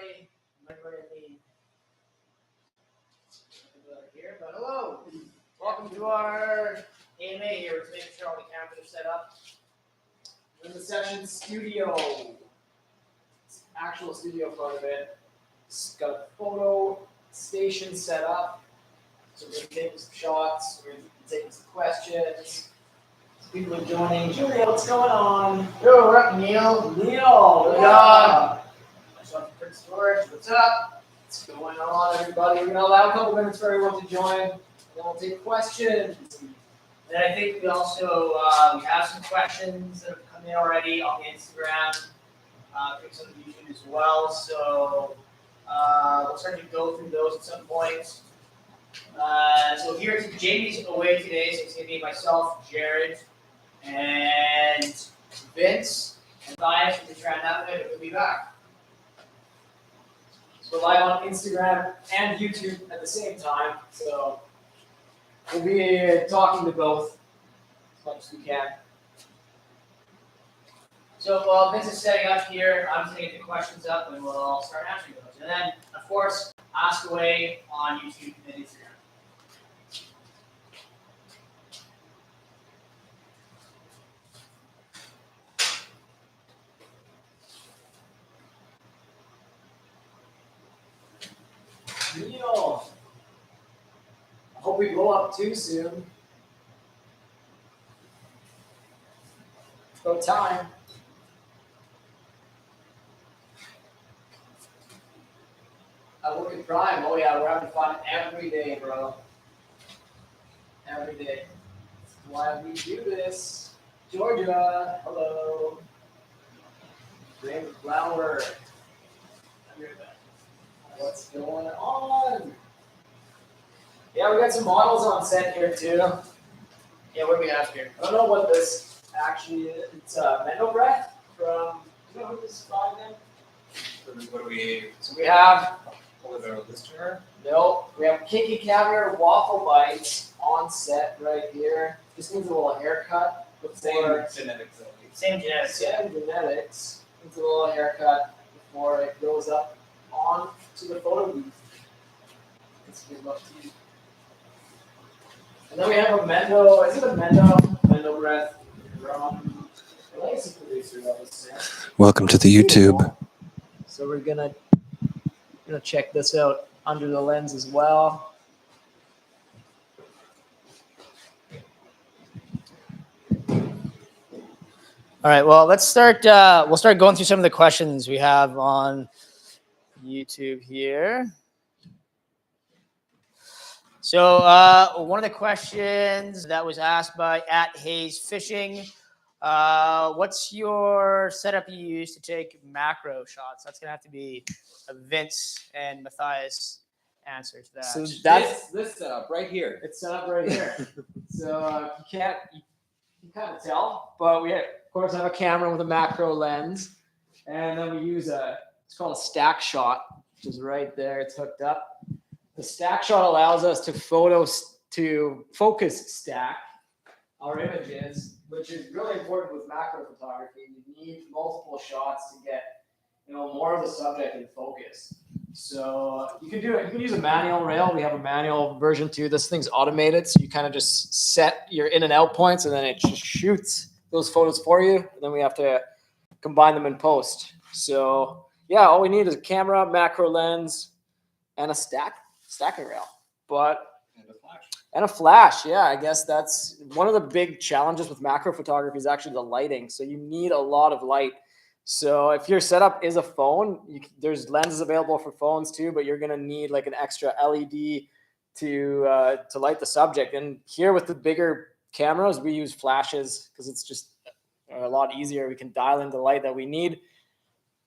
everybody. Here, but hello. Welcome to our AMA here. We're making sure all the cameras are set up. We're in the session studio. It's actual studio part of it. It's got a photo station set up. So we're going to take some shots. We're going to take some questions. People are joining. Julia, what's going on? Yo, what up, Neil? Neil, what up? What's up, Prince Storage? What's up? What's going on, everybody? We're going to allow a couple minutes for everyone to join, and then we'll take questions. And I think we also we have some questions that have come in already on the Instagram, some of YouTube as well. So we'll start to go through those at some point. So here's Jamie's away today, so it's going to be myself, Jared, and Vince, and Matthias from the Cannabis. We'll be back. So we're live on Instagram and YouTube at the same time, so we'll be talking to both as much as we can. So while Vince is setting up here, I'm just going to get the questions up and we'll start answering those. And then, of course, ask away on YouTube and Instagram. Neil, I hope we blow up too soon. It's about time. I work at Prime. Oh yeah, we're having fun every day, bro. Every day. That's why we do this. Georgia, hello. Green flower. What's going on? Yeah, we got some models on set here too. Yeah, what do we have here? I don't know what this actually is. It's Mendo Breath from, you know who this is by then? What do we? So we have. What was our listener? No, we have Kinky Caviar Waffle Bites on set right here. Just needs a little haircut. Same genetics. Same genetics. Same genetics. Needs a little haircut before it goes up on to the photo booth. It's good luck to you. And then we have a Mendo. Is it a Mendo Breath from the licensed producer of this set. Welcome to the YouTube. So we're gonna check this out under the lens as well. All right, well, let's start. We'll start going through some of the questions we have on YouTube here. So one of the questions that was asked by @HayesFishing, what's your setup you use to take macro shots? That's gonna have to be a Vince and Matthias answer to that. So that's this setup right here. It's set up right here. So you can kind of tell, but we of course have a camera with a macro lens, and then we use it's called a stack shot, which is right there. It's hooked up. The stack shot allows us to focus stack our images, which is really important with macro photography. You need multiple shots to get more of the subject in focus. So you can do it. You can use a manual rail. We have a manual version too. This thing's automated, so you kind of just set your in and out points, and then it just shoots those photos for you. And then we have to combine them in post. So yeah, all we need is a camera, macro lens, and a stacking rail. And a flash. Yeah, I guess that's one of the big challenges with macro photography is actually the lighting. So you need a lot of light. So if your setup is a phone, there's lenses available for phones too, but you're going to need like an extra LED to light the subject. And here with the bigger cameras, we use flashes because it's just a lot easier. We can dial in the light that we need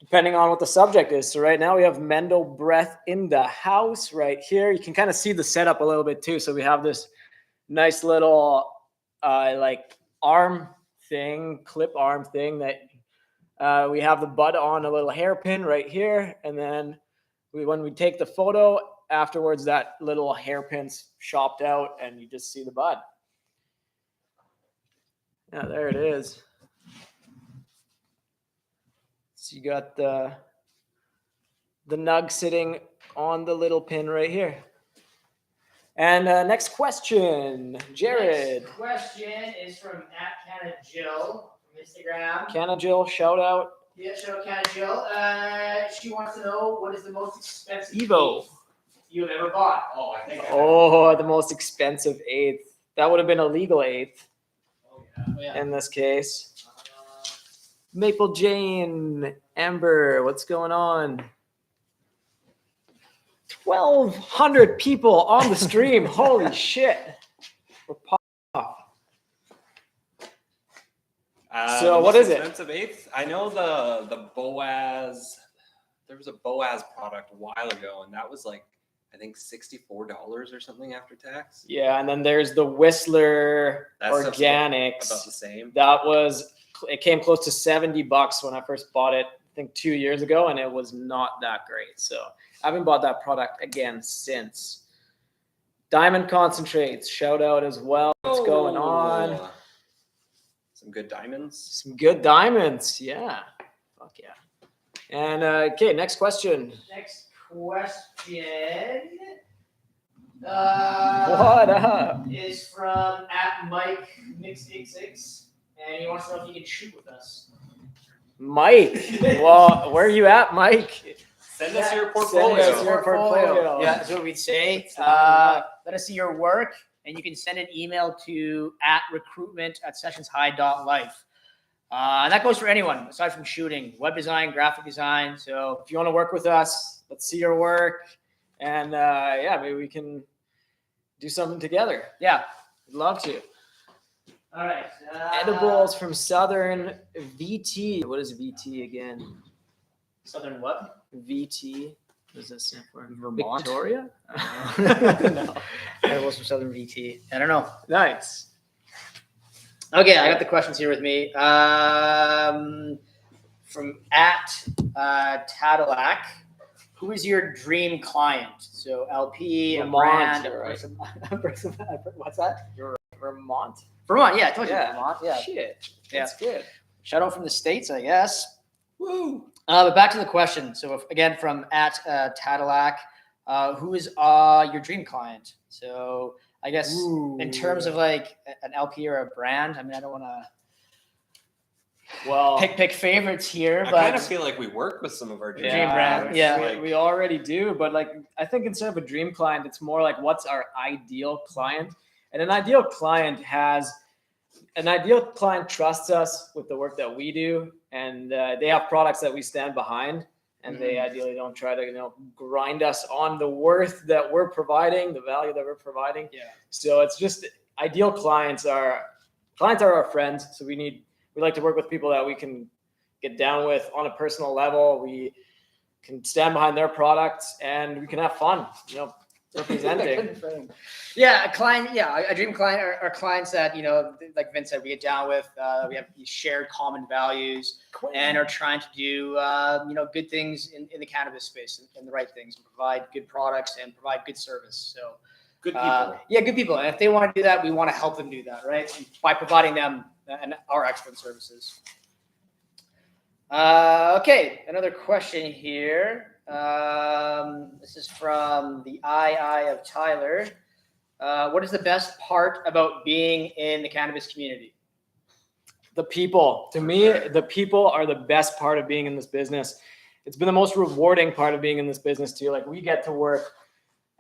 depending on what the subject is. So right now we have Mendo Breath in the house right here. You can kind of see the setup a little bit too. So we have this nice little like arm thing, clip arm thing that we have the bud on a little hairpin right here. And then when we take the photo afterwards, that little hairpin's chopped out and you just see the bud. Yeah, there it is. So you got the The nug sitting on the little pin right here. And next question, Jared. Next question is from @CannaJill from Instagram. Canna Jill, shout out. Yeah, shout out CannaJill. She wants to know what is the most expensive Evo. eighth you've ever bought. Oh, I think. Oh, the most expensive eighth. That would have been a legal eighth Oh yeah. in this case. Maple Jane, Amber, what's going on? 1,200 people on the stream. Holy shit. We're off. So The what most is it? Expensive eighth. I know the Boaz. There was a Boaz product a while ago, and that was like I think $64 or something after tax. Yeah, and then there's the Whistler That stuff's Organics. About the same. It came close to $70 when I first bought it, I think 2 years ago, and it was not that great. So I haven't bought that product again since. Diamond Concentrates, shout out as well. What's going on? Some good diamonds. Some good diamonds, yeah. Fuck yeah. And okay, next question. Next question. What up? Is from @MikeMix86, and he wants to know if he can shoot with us. Mike. Well, where are you at, Mike? Send us your Send portfolio. us your portfolio. Yeah, that's what we'd say. Let us see your work, and you can send an email to @recruitment@sessionshigh.life. And that goes for anyone aside from shooting, web design, graphic design. So If you want to work with us, let's see your work. And yeah, maybe we can do something together. yeah. I'd love to. All right. Edibles from Southern VT. What is VT again? Southern what? VT. What does that stand for? Vermont? Victoria? No. Edibles from Southern VT. I don't know. Nice. Okay, I got the questions here with me. From @Tadalac, who is your dream client? So LP, a Vermont, brand, right? what's that? Vermont? Vermont, yeah, I told you Yeah. Vermont. Yeah. Shit. Yeah. That's good. Shout out from the States, I guess. Woo! But back to the question. So again, from @Tadalac, who is your dream client? So I guess in terms of like an LP or a brand, I mean, I don't want to Well, pick favorites here, I but kind of feel like we work with some of our dream Dream brand, brands. yeah. Like, we already do, but like I think instead of a dream client, it's more like what's our ideal client, and an ideal client trusts us with the work that we do, and they have products that we stand behind, and they ideally don't try to grind us on the worth that we're providing, the value that we're providing. Yeah. So it's just ideal clients are our friends. So we like to work with people that we can get down with on a personal level. We can stand behind their products and we can have fun, representing. Yeah, a client. Yeah, a dream client are clients that like Vince said, we get down with. We have these shared common values and are trying to do good things in the cannabis space and the right things, and provide good products and provide good service. So good people. yeah, good people. And if they want to do that, we want to help them do that, right? By providing them and our excellent services. Okay, another question here. This is from the II of Tyler. What is the best part about being in the cannabis community? The people. To me, the people are the best part of being in this business. It's been the most rewarding part of being in this business too. Like we get to work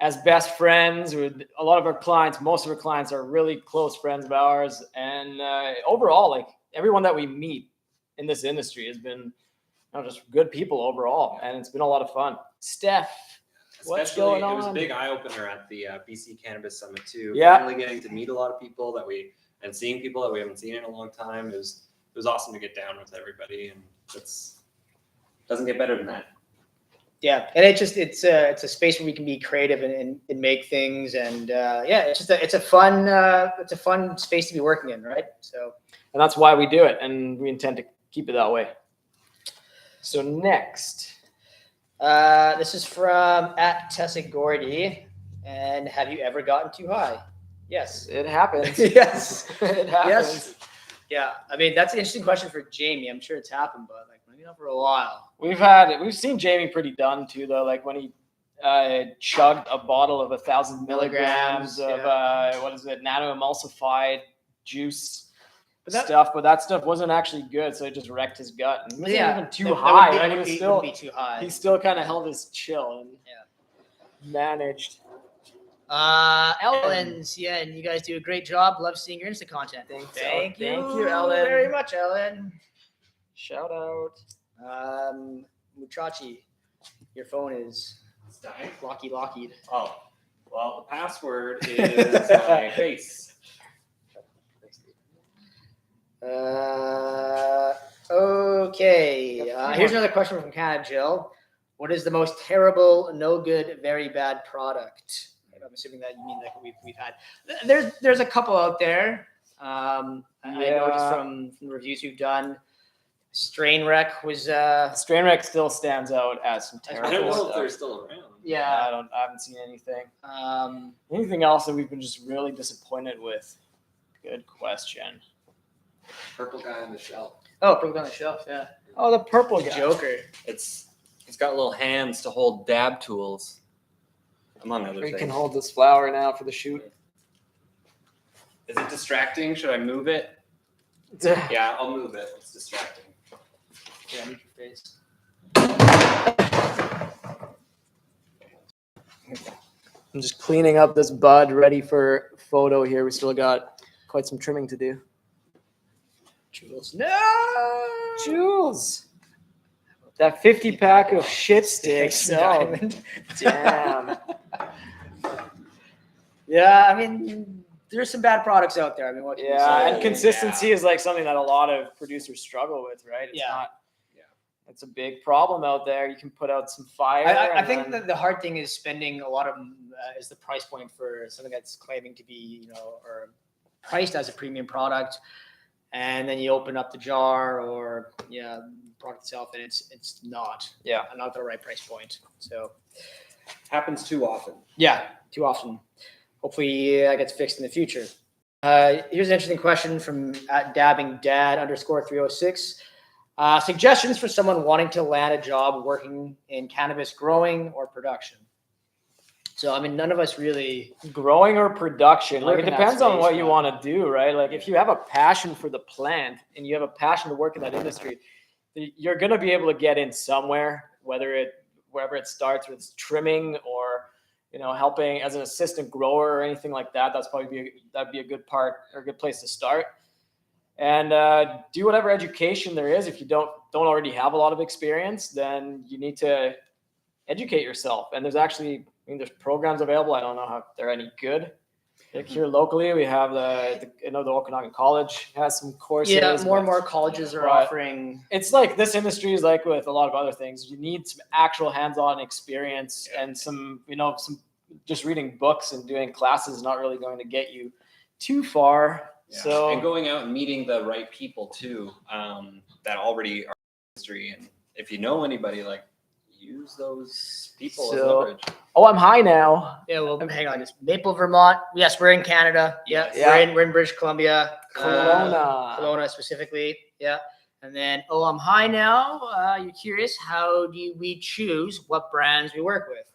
as best friends with a lot of our clients. Most of our clients are really close friends of ours. And overall, like everyone that we meet in this industry has been just good people overall. And it's been a lot of fun. Steph, what's Especially, going it was a on? big eye opener at the BC Cannabis Summit too. Yeah. Finally getting to meet a lot of people and seeing people that we haven't seen in a long time. It was awesome to get down with everybody, and doesn't get better than that. Yeah, and it's a space where we can be creative and make things, and it's a fun space to be working in, right? So, And that's why we do it, and we intend to keep it that way. So next, this is from @Tessa_Gordy, and have you ever gotten too high? Yes. it happens. Yes. It happens. Yes. Yeah, I mean that's an interesting question for Jamie. I'm sure it's happened, but like Maybe not for a while. We've seen Jamie pretty done too though. Like when he chugged a bottle of 1,000 milligrams of nano emulsified juice stuff, but that stuff wasn't actually good, so it just wrecked his gut. And it wasn't even too high. That would be too high. He still kind of held his chill and managed. Ellen's, and you guys do a great job. Love seeing your Insta content. Thank you, Ellen. Very much, Ellen. Shout out. Muchachi, your phone is dying. Lockheed. Oh, well, the password is my face. Okay. Here's another question from Canada, Jill. What is the most terrible, no good, very bad product? I'm assuming that you mean like we've had. There's a couple out there. I know just from the reviews we've done. Strainwreck was. Strainwreck still stands out as some terrible I don't know stuff. if they're still around. Yeah. I haven't seen anything. Anything else that we've been just really disappointed with? Good question. Purple guy on the shelf. Oh, put it on the shelf. Yeah. Oh, the purple guy. Joker. It's got little hands to hold dab tools, among other We things. can hold this flower now for the shoot. Is it distracting? Should I move it? Yeah, I'll move it. It's distracting. Yeah, meet your face. I'm just cleaning up this bud, ready for photo here. We still got quite some trimming to do. Jules. No! Jules! That 50 pack of shit sticks. Oh, damn. Yeah, I mean, there's some bad products out there. I mean, what can you Yeah, say? and consistency is like something that a lot of producers struggle with, right? It's not. It's a big problem out there. You can put out some fire. I think that the hard thing is spending a lot of is the price point for something that's claiming to be, or priced as a premium product, and then you open up the jar or the product itself, and it's not the right price point. So Happens too often. yeah, too often. Hopefully that gets fixed in the future. Here's an interesting question from @dabbingdad_306. Suggestions for someone wanting to land a job working in cannabis growing or production. So, I mean, none of us really growing or production. Like Work it in that depends on space, what you yeah. want to do, right? Like if you have a passion for the plant and you have a passion to work in that industry, you're going to be able to get in somewhere, wherever it starts with trimming or, helping as an assistant grower or anything like that. That'd be a good part or a good place to start. And do whatever education there is. If you don't already have a lot of experience, then you need to educate yourself. And there's there's programs available. I don't know if they're any good. Like here locally, we have the Okanagan College has some courses. Yeah, more and more colleges are offering. It's like this industry is like with a lot of other things. You need some actual hands-on experience and some just reading books and doing classes is not really going to get you too far. Yeah. So and going out and meeting the right people too, that already are in the industry. And if you know anybody, like use those people as leverage. Oh, I'm high now. Yeah, well, hang on. Just Maple, Vermont. Yes, we're in Canada. Yeah, Yeah. We're in British Columbia. Kelowna. Specifically. Yeah. And then, I'm high now. You're curious, how do we choose what brands we work with?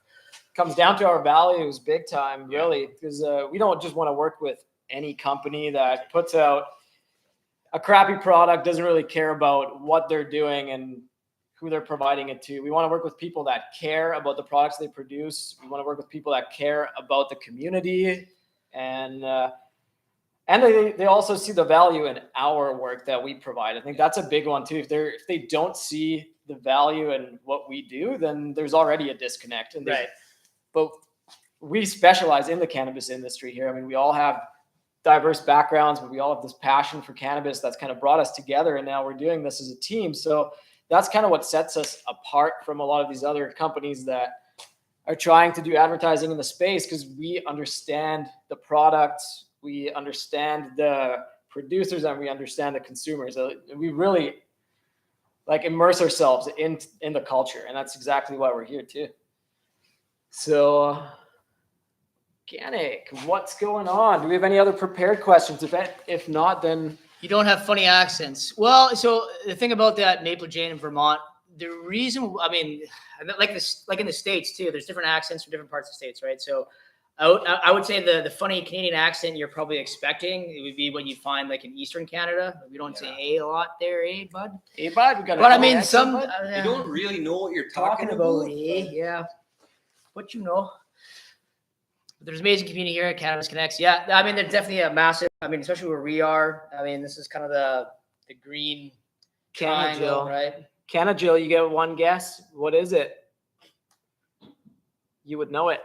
Comes down to our values big time, really, because we don't just want to work with any company that puts out a crappy product, doesn't really care about what they're doing and who they're providing it to. We want to work with people that care about the products they produce. We want to work with people that care about the community, and they also see the value in our work that we provide. I think that's a big one too. If they don't see the value in what we do, then there's already a disconnect. And but we specialize in the cannabis industry here. I mean, we all have diverse backgrounds, but we all have this passion for cannabis that's kind of brought us together, and now we're doing this as a team. So that's kind of what sets us apart from a lot of these other companies that are trying to do advertising in the space, because we understand the products, we understand the producers, and we understand the consumers. We really immerse ourselves in the culture, and that's exactly why we're here too. So organic, what's going on? Do we have any other prepared questions? If not, then You don't have funny accents. Well, so the thing about that Maple Jane in Vermont, the reason, I mean, like this, like in the States too, there's different accents from different parts of the States, right? So I would say the funny Canadian accent you're probably expecting, it would be what you find like in Eastern Canada. We don't say "eh" a lot there, eh, bud? Hey, bud, we got a But I funny mean, accent, some bud? You don't really know what you're talking about. eh? Yeah, what you know. But there's amazing community here at Cannabis Connects. Yeah, I mean, there's definitely a massive. I mean, especially where we are. I mean, this is kind of the green triangle, Jill. right? Canna Jill, you get one guess. What is it? You would know it.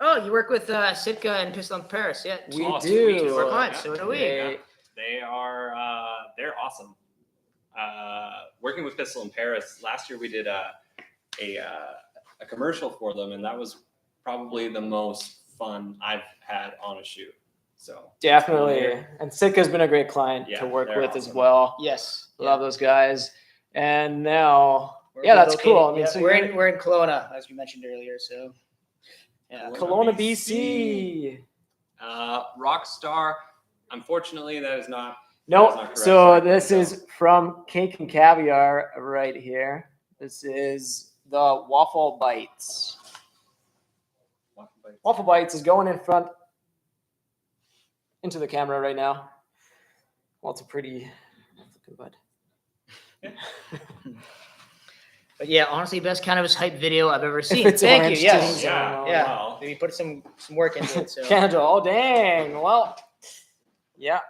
Oh, you work with Sitka and Pistol in Paris, yeah? We Oh, do. sweet. We're Yeah. fine, so do we. Hey, They are they're awesome. Working with Pistol in Paris, last year we did a commercial for them, and that was probably the most fun I've had on a shoot. So definitely. And Sitka's been a great client Yeah, to work they're with as awesome. well. Yes. Love those guys. And now, We're yeah, that's located- cool. I mean, yeah, so we're you're in Kelowna, as we mentioned earlier. So yeah. Kelowna, BC. Rockstar, unfortunately, that is not. No, That's not correct. so Sorry, this no. is from Cake and Caviar right here. This is the Waffle Bites. Waffle Bites is going in front into the camera right now. Well, it's a pretty looking bud. But yeah, honestly, best cannabis hype video I've ever seen. it's Thank you. orange Yes. too, Yeah. Yeah. Wow. We put some work into it. So Canada. Oh, dang. Well, yeah.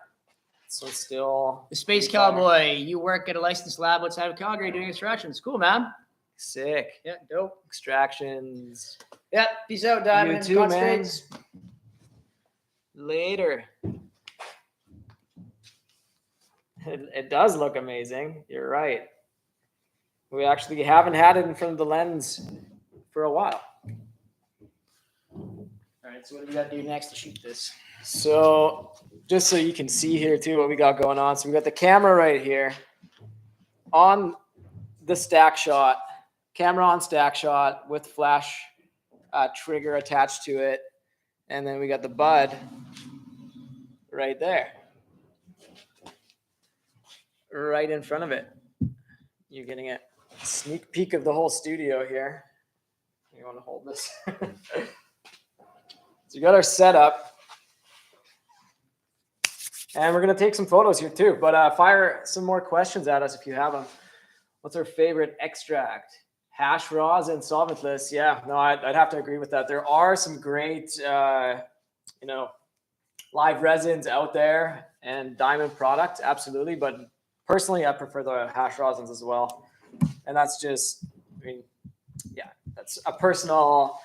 So still the Space pretty fire. Cowboy, you work at a licensed lab outside of Calgary doing extractions. Cool, man. Sick. Yeah, dope. Extractions. Yeah, peace out, Diamond. You too, man. Concentrates. Later. It does look amazing. You're right. We actually haven't had it in front of the lens for a while. All right, so what do we got to do next to shoot this? So just so you can see here too what we got going on. So we got the camera right here on the stack shot, camera on stack shot with flash trigger attached to it. And then we got the bud right there. Right in front of it. You're getting a sneak peek of the whole studio here. You want to hold this? So we got our setup. And we're going to take some photos here too. But fire some more questions at us if you have them. What's our favorite extract? Hash rosin, solventless. Yeah, no, I'd have to agree with that. There are some great, live resins out there and diamond products, absolutely. But personally, I prefer the hash rosins as well. And that's just, that's a personal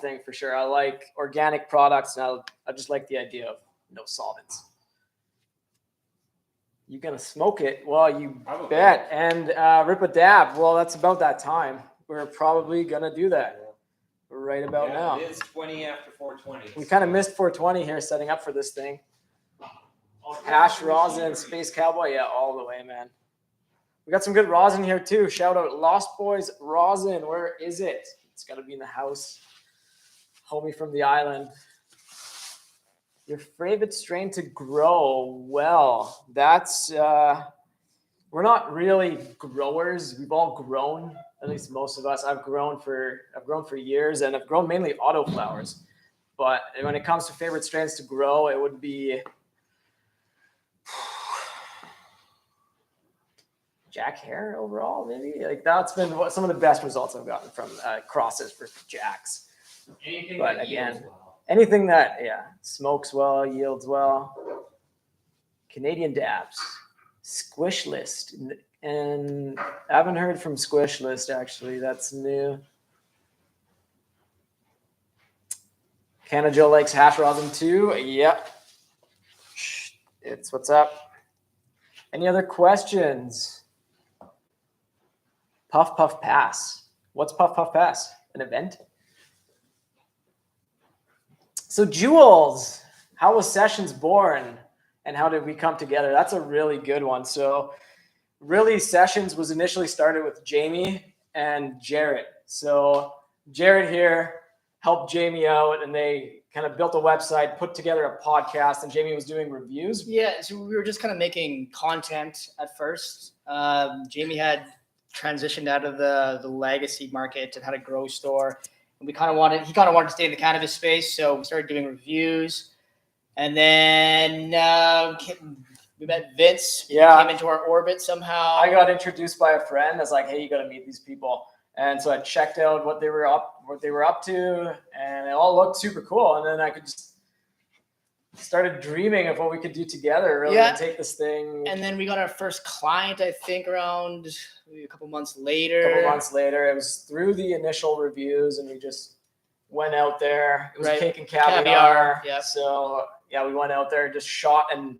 thing for sure. I like organic products, and I just like the idea of no solvents. You gonna smoke it? Well, you Probably. bet. And rip a dab. Well, that's about that time. We're probably gonna do that right about now. It is 20 after 4:20. We kind of missed 420 here setting up for this thing. Hash rosin, Space Cowboy, yeah, all the way, man. We got some good rosin here too. Shout out Lost Boys Rosin. Where is it? It's got to be in the house. Homie from the island. Your favorite strain to grow? Well, that's we're not really growers. We've all grown, at least most of us. I've grown for years, and I've grown mainly autoflowers. But when it comes to favorite strains to grow, it would be Jack Hare overall, maybe. Like that's been some of the best results I've gotten from crosses for Jacks. Anything But that again, yields well. anything that smokes well, yields well. Canadian dabs, Squish List, and I haven't heard from Squish List actually. That's new. Canada Joe likes hash rosin too. Yep, it's what's up. Any other questions? Puff Puff Pass. What's Puff Puff Pass? An event? So Jules, how was Sessions born and how did we come together? That's a really good one. So really Sessions was initially started with Jamie and Jarrett. So Jarrett here helped Jamie out, and they kind of built a website, put together a podcast, and Jamie was doing reviews. Yeah, so we were just kind of making content at first. Jamie had transitioned out of the legacy market and had a grow store. And he kind of wanted to stay in the cannabis space, so we started doing reviews. And then we met Vince. Yeah. He came into our orbit somehow. I got introduced by a friend. I was like, hey, you got to meet these people. And so I checked out what they were up to, and it all looked super cool. And then I could just started dreaming of what we could do together, really, and take this thing. And then we got our first client, I think, around maybe a couple months later. It was through the initial reviews, and we just went out there. It was cake and caviar. Yeah. So yeah, we went out there and just shot an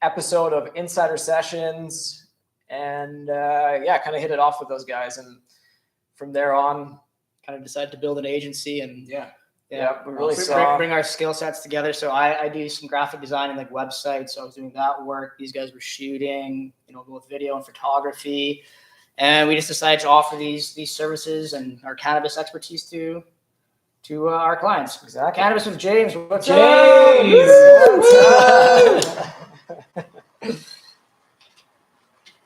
episode of Insider Sessions, and kind of hit it off with those guys. And from there on, kind of decided to build an agency and we really saw bring our skill sets together. So I do some graphic design and like websites. So I was doing that work. These guys were shooting, both video and photography. And we just decided to offer these services and our cannabis expertise to our clients. Exactly. Cannabis with James. What's James? up?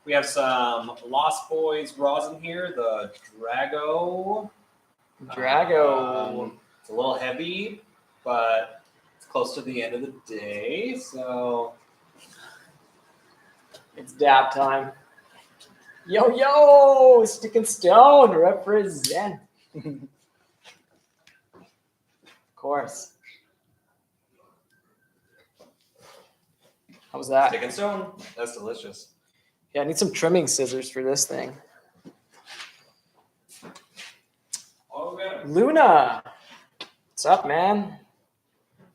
We have some Lost Boys rosin here, the Drago. It's a little heavy, but it's close to the end of the day, so it's dab time. Yo, Stick and Stone, represent. Of course. How was that? Stick and Stone. That's delicious. Yeah, I need some trimming scissors for this thing. Okay. Luna, what's up, man?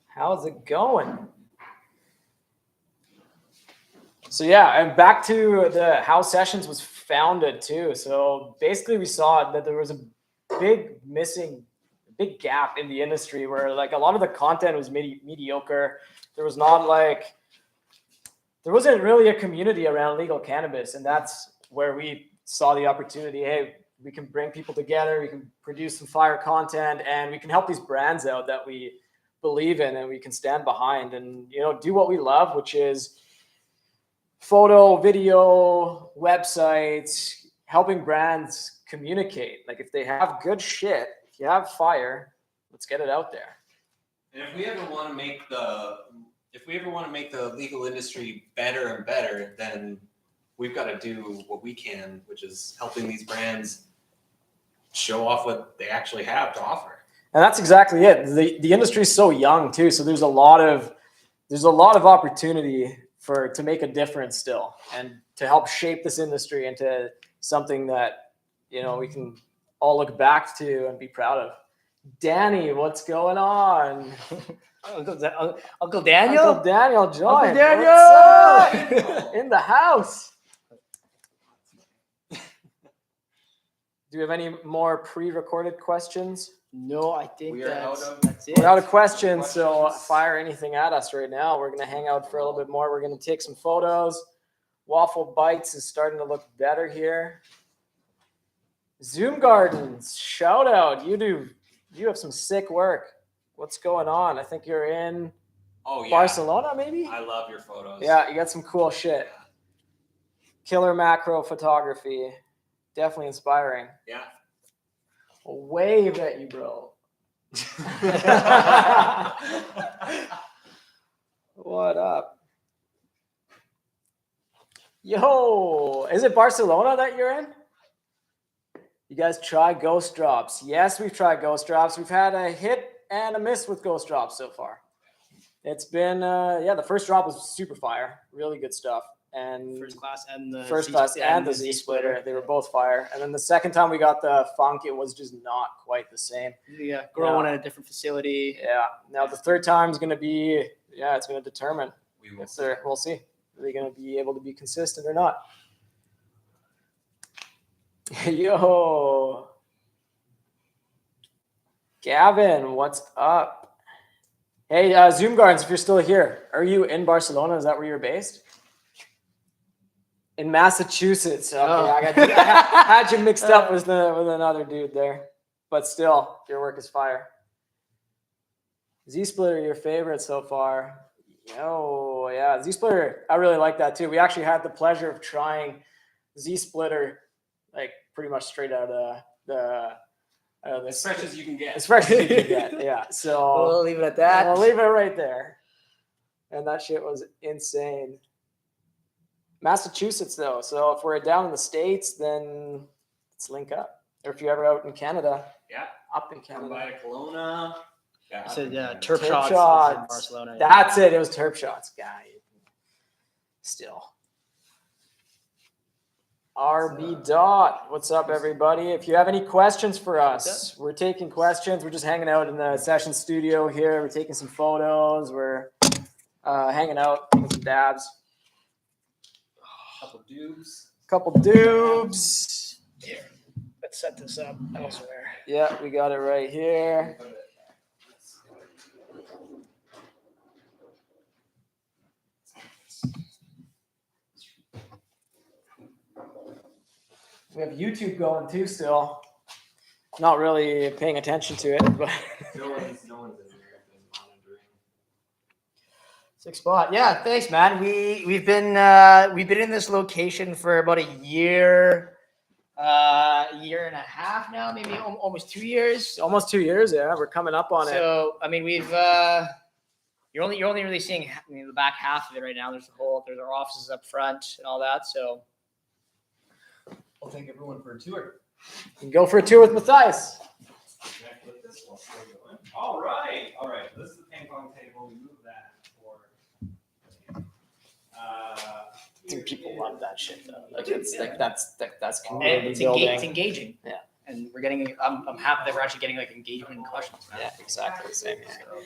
How's it going? So yeah, and back to how Sessions was founded too. So basically we saw that there was a big gap in the industry where like a lot of the content was mediocre. There wasn't really a community around legal cannabis, and that's where we saw the opportunity. Hey, we can bring people together, we can produce some fire content, and we can help these brands out that we believe in and we can stand behind and, do what we love, which is photo, video, websites, helping brands communicate. Like if they have good shit, if you have fire, let's get it out there. And if we ever want to make the legal industry better and better, then we've got to do what we can, which is helping these brands show off what they actually have to offer. And that's exactly it. The industry is so young too, so there's a lot of opportunity to make a difference still, and to help shape this industry into something that we can all look back to and be proud of. Danny, what's going on? Uncle Daniel? Uncle Daniel joined. Uncle Daniel! What's up? In the house. Do we have any more pre-recorded questions? No, I think that's it. We're out of questions, so fire anything at us right now. We're going to hang out for a little bit more. We're going to take some photos. Waffle Bites is starting to look better here. Zoom Gardens, shout out. You have some sick work. What's going on? I think you're in Barcelona, maybe? I love your photos. Yeah, you got some cool shit. Killer macro photography. Definitely inspiring. Yeah. A wave at you, bro. What up? Yo, is it Barcelona that you're in? You guys try Ghost Drops. Yes, we've tried Ghost Drops. We've had a hit and a miss with Ghost Drops so far. It's been, the first drop was super fire. Really good stuff. And First class and the Z Splitter. They were both fire. And then the second time we got the funk, it was just not quite the same. Yeah, growing at a different facility. Yeah. Now the third time is going to be, it's going to determine. We'll see. Are they going to be able to be consistent or not? Yo. Gavin, what's up? Hey, Zoom Gardens, if you're still here, are you in Barcelona? Is that where you're based? In Massachusetts. Okay, I had you mixed up with another dude there. But still, your work is fire. Z-Splitter, your favorite so far? Oh yeah, Z-Splitter. I really like that too. We actually had the pleasure of trying Z-Splitter, like pretty much straight out of As fresh as you can get. as fresh as you can get. Yeah. So We'll leave it at that. I'll leave it right there. And that shit was insane. Massachusetts though, so if we're down in the States, then let's link up. Or if you're ever out in Canada, Yeah. up in Come Canada. by to Kelowna. Yeah. So up in Turp Canada. Shots Shots. in Barcelona. That's it. It was Terp Shots, guy. Still. RB Dot. What's up, everybody? If you have any questions for us, we're taking questions. We're just hanging out in the session studio here. We're taking some photos. We're hanging out, taking some dabs. Couple dubs. Couple dubs. Here, let's set this up elsewhere. Yeah, we got it right here. We have YouTube going too still. Not really paying attention to it, but No one's in there monitoring. Sick spot. Yeah, thanks, man. We've been in this location for about a year and a half now, maybe almost 2 years. almost 2 years. Yeah, we're coming up on it. So I mean, you're only really seeing the back half of it right now. There's our offices up front and all that. So I'll take everyone for a tour. You can go for a tour with Matthias. All right. This is the ping pong table. We move that for. I think people love that shit though. Like it's like that's and community it's building. engaging. Yeah. And we're getting. I'm happy that we're actually getting like engagement and questions. Now. Yeah, exactly the same. Yeah. So,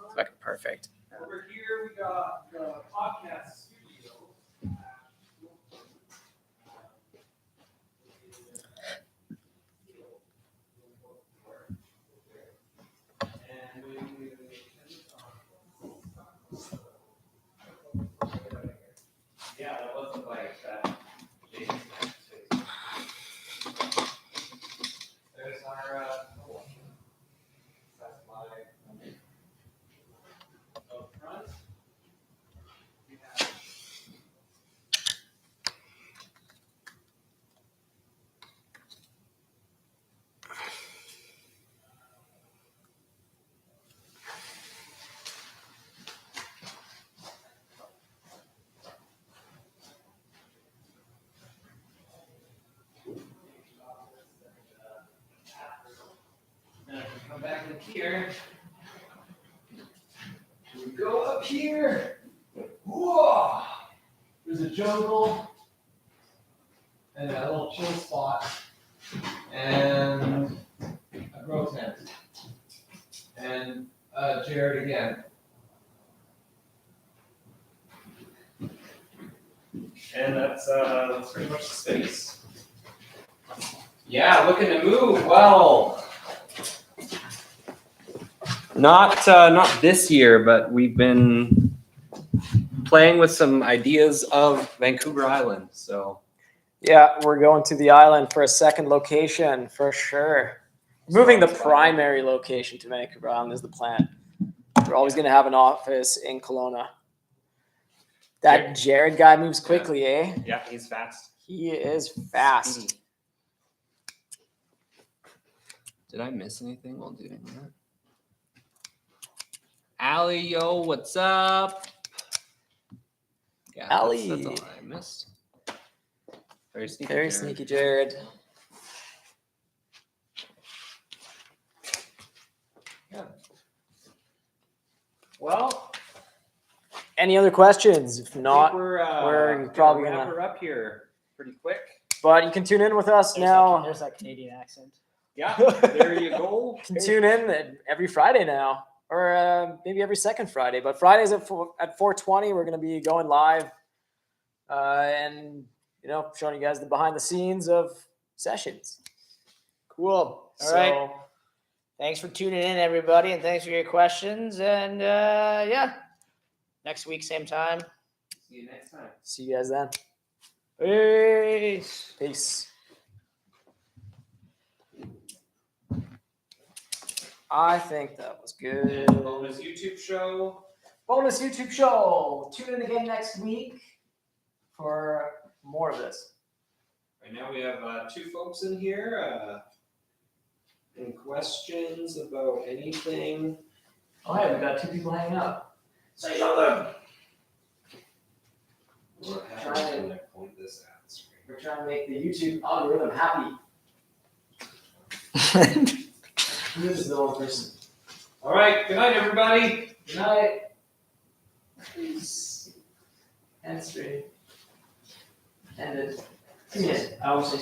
it's fucking perfect. Over here we got the podcast studio. Yeah, that wasn't like that. There's our that's my up front. We have Now if we come back in here, we go up here. Whoa! There's a jungle and a little chill spot and a grow tent and Jared again. And that's pretty much the space. Yeah, looking to move. Well, not this year, but we've been playing with some ideas of Vancouver Island. So Yeah, we're going to the island for a second location for sure. Moving the primary location to Vancouver Island is the plan. We're always going to have an office in Kelowna. That Jared guy moves quickly, eh? yeah, he's fast. He is fast. Speedy. Did I miss anything while doing that? Allie, yo, what's up? Yeah, Allie. That's all I missed. Very sneaky. Very Jared. sneaky, Jared. Yeah. Well, Any other questions? If I think not, we're probably wrap gonna- her up here pretty quick. but you can tune in with us now. There's that Canadian accent. Yeah, there you go. You can tune in every Friday now, or maybe every second Friday. But Fridays at 4:20, we're going to be going live, and showing you guys the behind the scenes of sessions. Cool. All right. Thanks for tuning in, everybody, and thanks for your questions. And next week, same time. See you next time. See you guys then. Peace. Peace. I think that was good. And bonus YouTube show. Bonus YouTube show. Tune in again next week for more of this. Right now we have 2 folks in here. Any questions about anything? Oh, hey, we got 2 people hanging out. Say something. What happens when I point this at screen? We're trying to make the YouTube algorithm happy. Who is the one person? All right. Good night, everybody. Good night. Please. End stream. Ended. I always say